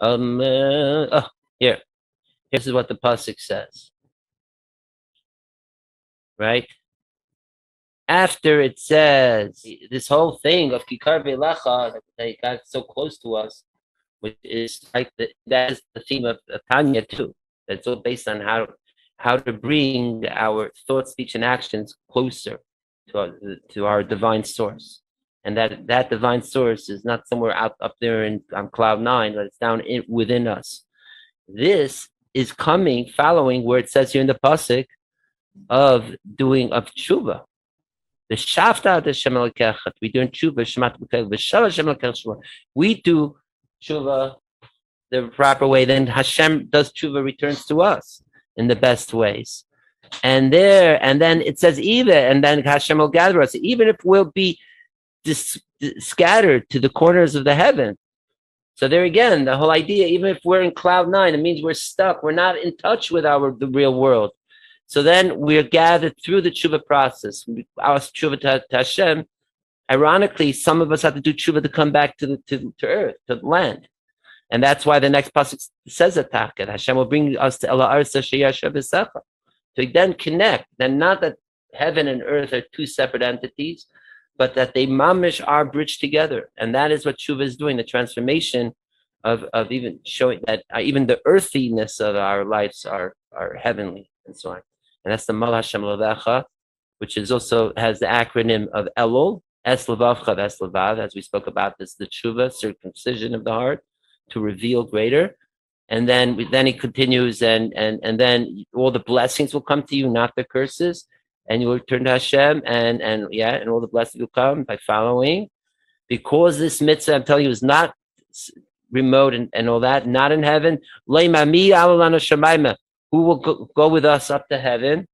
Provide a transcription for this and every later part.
Here. Here's what the pasuk says. Right after it says this whole thing of Kikar Velacha that got so close to us, which is like that is the theme of Tanya too. That's all based on how to bring our thought, speech, and actions closer to our divine source, and that divine source is not somewhere out up there on cloud nine, but it's down within us. This is following where it says here in the pasuk of tshuva. The shafta the shemel kechat. We do tshuva shemat b'kel v'shala shemel kechat. We do tshuva the proper way. Then Hashem does tshuva, returns to us in the best ways. And then it says even, and then Hashem will gather us, even if we'll be scattered to the corners of the heaven. So there again, the whole idea, even if we're in cloud nine, it means we're stuck. We're not in touch with the real world. So then we're gathered through the tshuva process. Our tshuva to Hashem. Ironically, some of us have to do tshuva to come back to earth, to the land. And that's why the next pasuk says that Hashem will bring us to Ela Arsa Sheyashav V'Secha. To then connect, then not that heaven and earth are two separate entities, but that they mamish are bridged together. And that is what tshuva is doing, the transformation of even showing that even the earthiness of our lives are heavenly and so on. And that's the Mal Hashem Levecha, which is also has the acronym of Elul, Es Levavcha, Ves Levav, as we spoke about this, the tshuva, circumcision of the heart, to reveal greater. And then he continues, and then all the blessings will come to you, not the curses, and you will turn to Hashem, and all the blessings will come by following. Because this mitzvah, I'm telling you, is not remote and all that, not in heaven. Who will go with us up to heaven?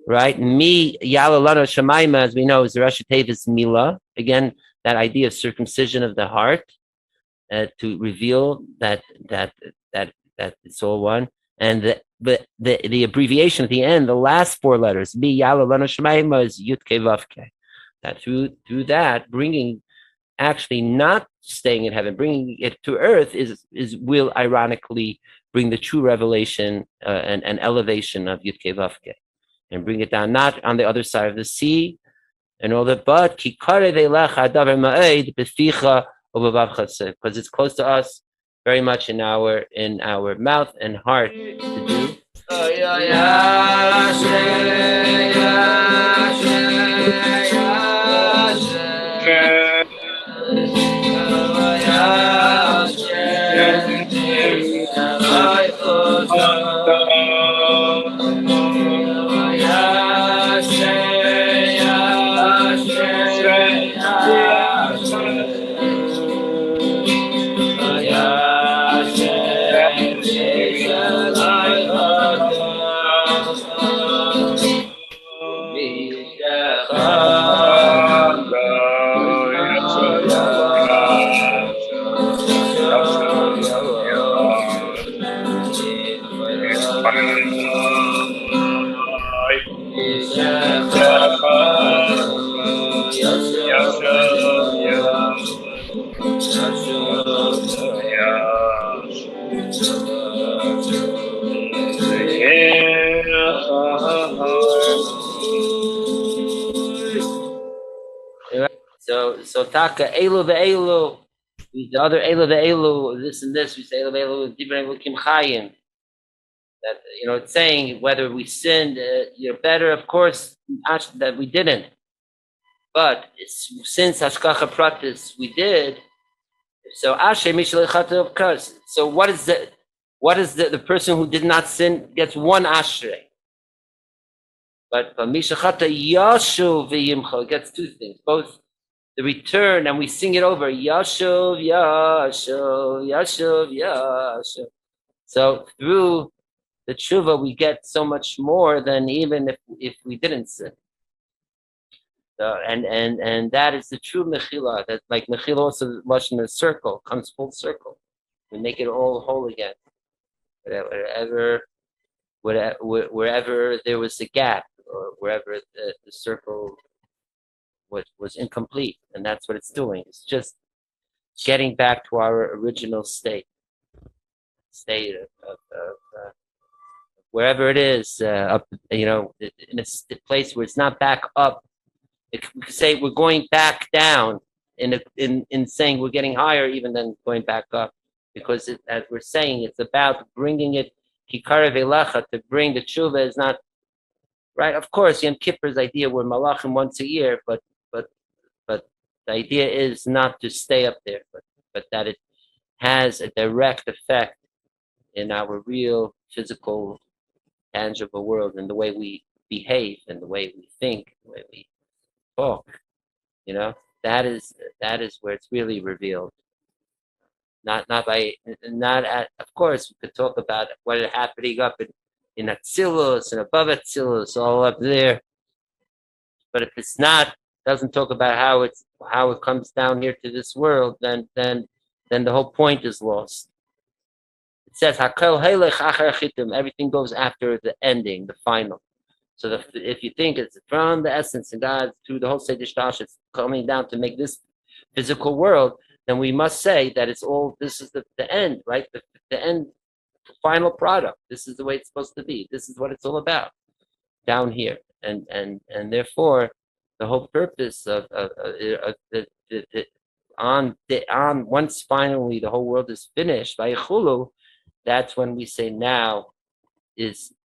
Right? Mi yalalana shemaima, as we know, is the Rashi Tevis Mila. Again, that idea of circumcision of the heart, to reveal that it's all one. And the abbreviation at the end, the last four letters, Mi yalalana shemaima, is Yud Ke Vav Ke. That through that, bringing, actually not staying in heaven, bringing it to earth will ironically bring the true revelation and elevation of Yud Ke Vav Ke, and bring it down, not on the other side of the sea and all that, but because it's close to us, very much in our mouth and heart to do. So taka elu ve'elu, the other elu ve'elu, this and this, we say elu ve'elu divrei elokim chayim. That it's saying whether we sinned, better, of course, that we didn't. But since hashkacha pratis we did, so asher mishalechata, of course. So what is the person who did not sin gets one ashrei. But mishachata yashuv v'yimcha gets two things, both the return, and we sing it over, yashuv yashuv yashuv yashuv. So through the tshuva, we get so much more than even if we didn't sin. So, and that is the true mechila. That like mechila also much in a circle, comes full circle. We make it all whole again. Wherever there was a gap, or wherever the circle was incomplete, and that's what it's doing. It's just getting back to our original state. state of wherever it is, up, in a place where it's not back up. If we could say we're going back down in saying we're getting higher even than going back up, because as we're saying, it's about bringing it kikara velacha, to bring the tshuva is not right. Of course, Yom Kippur's idea we're malachim once a year, but the idea is not to stay up there, but that it has a direct effect in our real physical, tangible world, and the way we behave, and the way we think, the way we talk. That is where it's really revealed. Not at. Of course, we could talk about what is happening up in Atzilus and above Atzilus, all up there. But if it's not, doesn't talk about how it comes down here to this world, then the whole point is lost. It says Hakel Helech Achar Chitim, everything goes after the ending, the final. So if you think it's from the essence of God through the whole Seder Shtash, it's coming down to make this physical world, then we must say that it's all, this is the end, right? The end, the final product. This is the way it's supposed to be. This is what it's all about down here. And therefore, the whole purpose of once finally the whole world is finished by Chulu, that's when we say now is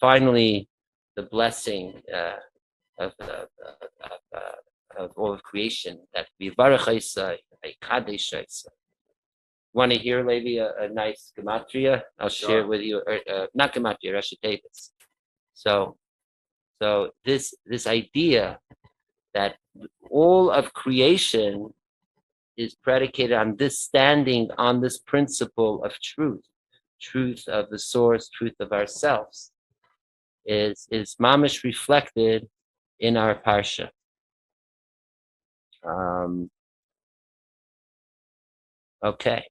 finally the blessing of all of creation, that we want to hear, Levi, a nice gematria? I'll share with you, not gematria, Rashi Davis. So this idea that all of creation is predicated on this standing on this principle of truth of the source, truth of ourselves, is mamish reflected in our parsha. Okay.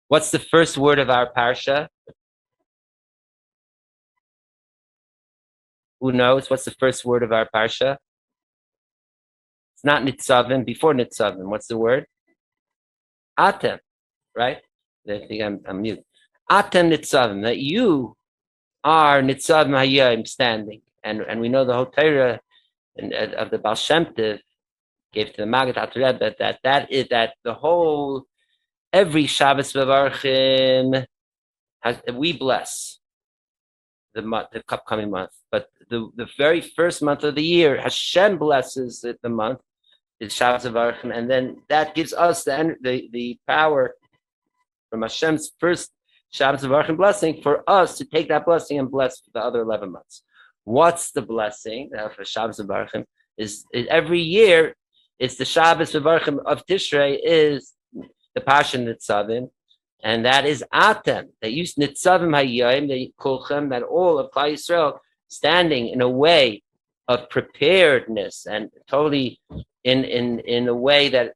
What's the first word of our parsha? Who knows? What's the first word of our parsha? It's not Nitzavim. Before Nitzavim, what's the word? Atem, right? I think I'm mute. Atem Nitzavim, that you are Nitzavim Hayim, standing. And we know the whole Torah of the Baal Shem Tov gave to the Maggid HaTorah that the whole, every Shabbos V'Varchim, we bless the upcoming month. But the very first month of the year, Hashem blesses the month, the Shabbos V'Varchim, and then that gives us the power from Hashem's first Shabbos V'Varchim blessing for us to take that blessing and bless the other 11 months. What's the blessing for Shabbos V'Varchim? Is every year, it's the Shabbos V'Varchim of Tishrei is the Parshat Nitzavim, and that is Atem. They use Nitzavim Hayayim, the Kulchem, that all of Klal Yisrael standing in a way of preparedness and totally in a way that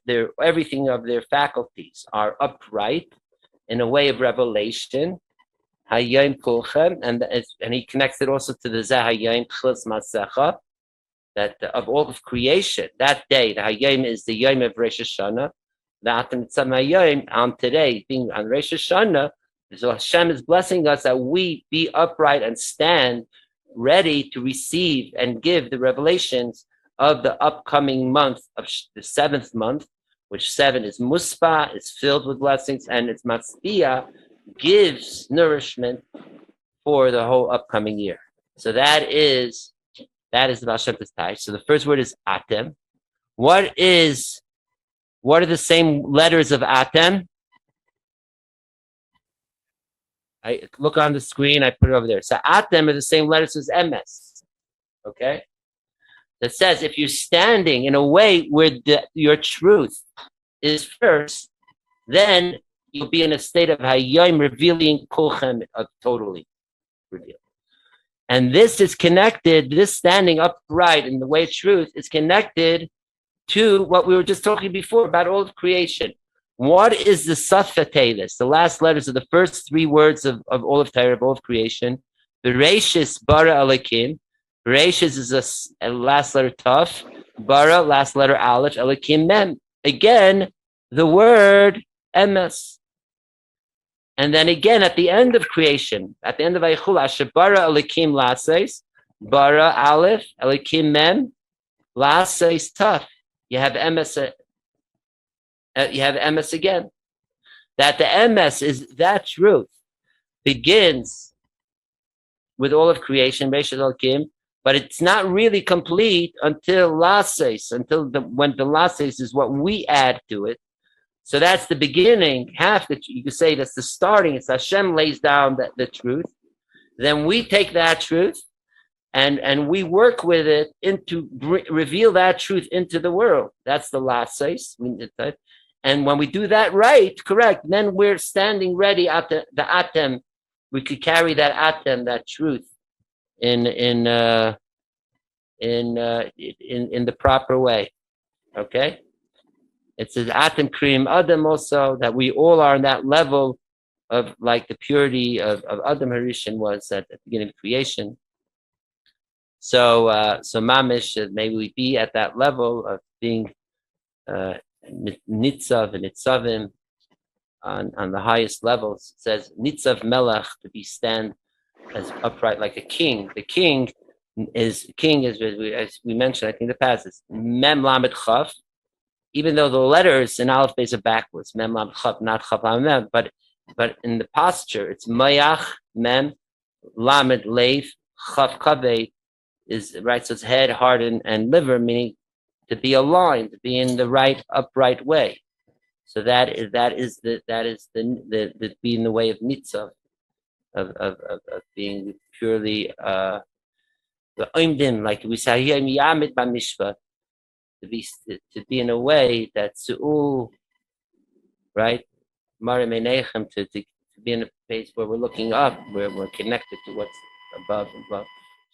their everything of their faculties are upright, in a way of revelation. Hayayim Kulchem, and he connects it also to the Zahayayim Chilz Masecha, that of all of creation, that day, the Hayayim is the Yom of Rosh Hashanah. The Atem Nitzavim Hayayim on today, being on Rosh Hashanah, so Hashem is blessing us that we be upright and stand ready to receive and give the revelations of the upcoming month of the 7th month, which 7 is Muspa, is filled with blessings, and it's Matzbiah, gives nourishment for the whole upcoming year. So that is the Baal Shem Tov's Taish. So the first word is Atem. What are the same letters of Atem? I look on the screen, I put it over there. So Atem are the same letters as MS. Okay? That says if you're standing in a way where your truth is first, then you'll be in a state of Hayayim, revealing Kulchem, totally revealed. And this is connected, this standing upright in the way of truth is connected to what we were just talking before about all of creation. What is the Safetelis, the last letters of the first 3 words of all of Torah, of all of creation? Bereshis bara Elokim. Bereshis is a last letter Taf. Bara, last letter Aleph. Elokim Mem. Again, the word Emes. And then again, at the end of creation, at the end of Eichul, Asher bara Elikim laseis, bara aleph, Elikim mem, laseis taf. You have emes again. That the emes is that truth begins with all of creation, Beishas Elikim, but it's not really complete until laseis, when the laseis is what we add to it. So that's the beginning, half that you could say that's the starting. It's Hashem lays down the truth. Then we take that truth and we work with it reveal that truth into the world. That's the last place. And when we do that right, correct, then we're standing ready at the atem. We could carry that atem, that truth, in the proper way. Okay? It says Atem Kriyim Adam also, that we all are on that level of like the purity of Adam Harishan was at the beginning of creation. So Mamish, maybe we be at that level of being Nitzav and Nitzavim on the highest levels. It says Nitzav Melech, to be stand as upright like a king. The king is as we mentioned, I think in the past, is Mem Lamed Chaf. Even though the letters in Aleph Beis are backwards, Mem Lam Chaf, not Chaf Lam Mem, but in the posture, it's Mayach Mem Lamed Lev Chaf Kaveh is right. So it's head, heart, and liver, meaning to be aligned, to be in the right upright way. So that is the be in the way of mitzvah, of being purely the oimdim, like we say here, miyamid b'mishpah. To be in a way that's all right, Marim Einechem, to be in a place where we're looking up, where we're connected to what's above and below.